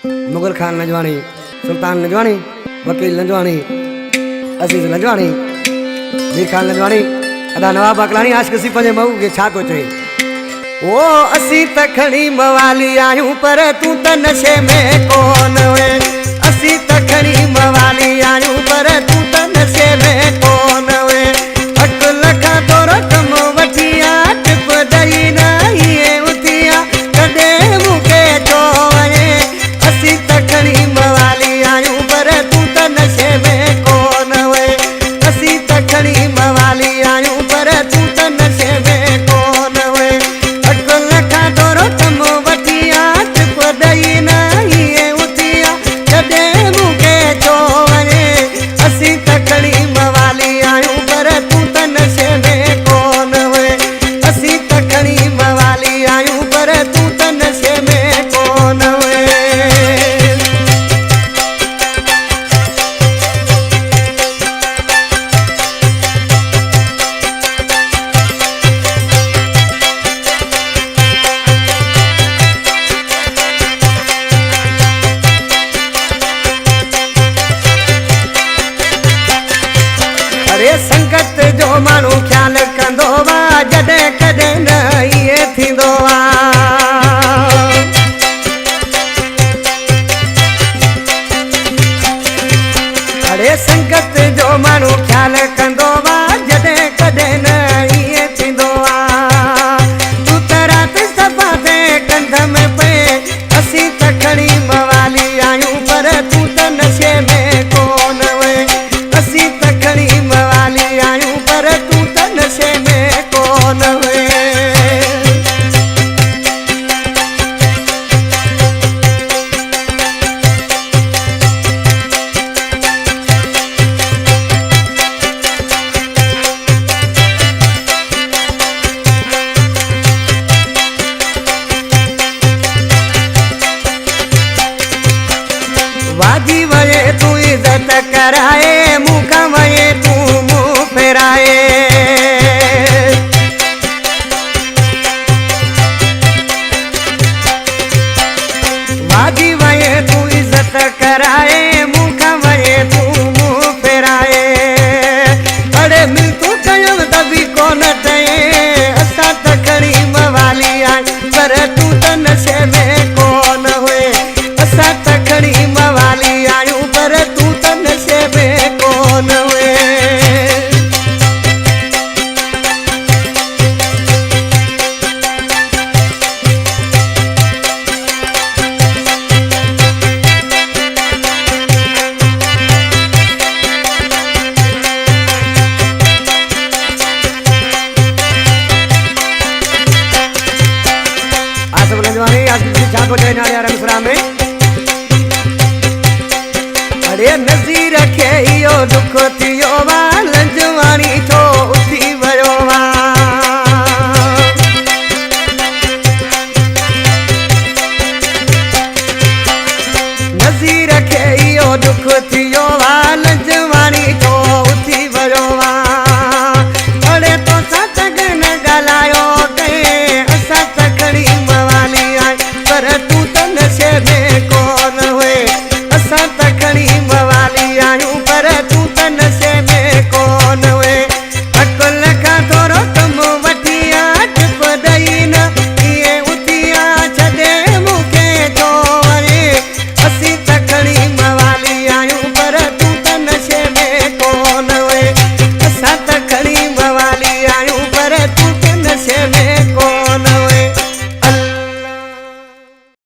मुगल खान लंजवाणी, सुल्तान लंजवाणी, वकील लंजवाणी, असीस लंजवाणी, मीर खान लंजवाणी, अदा नवाब अकलानी आशिक़ सी पंजे महू के छा को चई। ओ असी त खणी मवाली आयूं पर तू त नशे में कोन वे। असी त खणी मवाली आयूं पर तू त नशे में कोन वे। अकुल खां तोरो कम वठिया टिप दई न ये उथिया कदे मुके चो वने। असी त खणी मवाली आयूं पर तू त नशे में कोन वे। असी त खणी मवाली आयूं पर तू त नशे में कोन वे। अकुल खां तोरो कम वठिया टिप दई न ये उथिया कदे मुके चो वने। असी त खणी मवाली आयूं पर तू त नशे में कोन वे। असी त खणी मवाली आयूं पर तू त नशे में कोन वे। अरे संकट जो माण्हू ख्याल कंदो वा जॾहिं कॾहिं न इहे थींदो वा। अरे संकट जो माण्हू ख्याल कंदो वा जॾहिं कॾहिं न इहे थींदो वा। तू त राति सफ़ा ते कंध में पए। असीं त खणी मवाली आयूं पर तू त नशे में कोन वे। असीं त खणी मवाली आयूं पर तू त नशे में कोन वे। वाजी वये तू इज्जत कराए, मुखा वये तू मुँह फेराए। वाजी वये तू इज्जत कराए, मुखा वये तू मुँह फेराए। अड़े मिल तू कयो दबी कोन तये। असां त खणी मवाली आई पर तू त नशे में कोन हुए। असां त खणी मवाली आयूं पर तू त नशे में कोन हुए। आसिफ़ लंजवाणी आशिक़ सी छा को चई नाले रंगपुरा में। अरे नज़ीर खे इहो दुख थियो वा लंजवाणी छो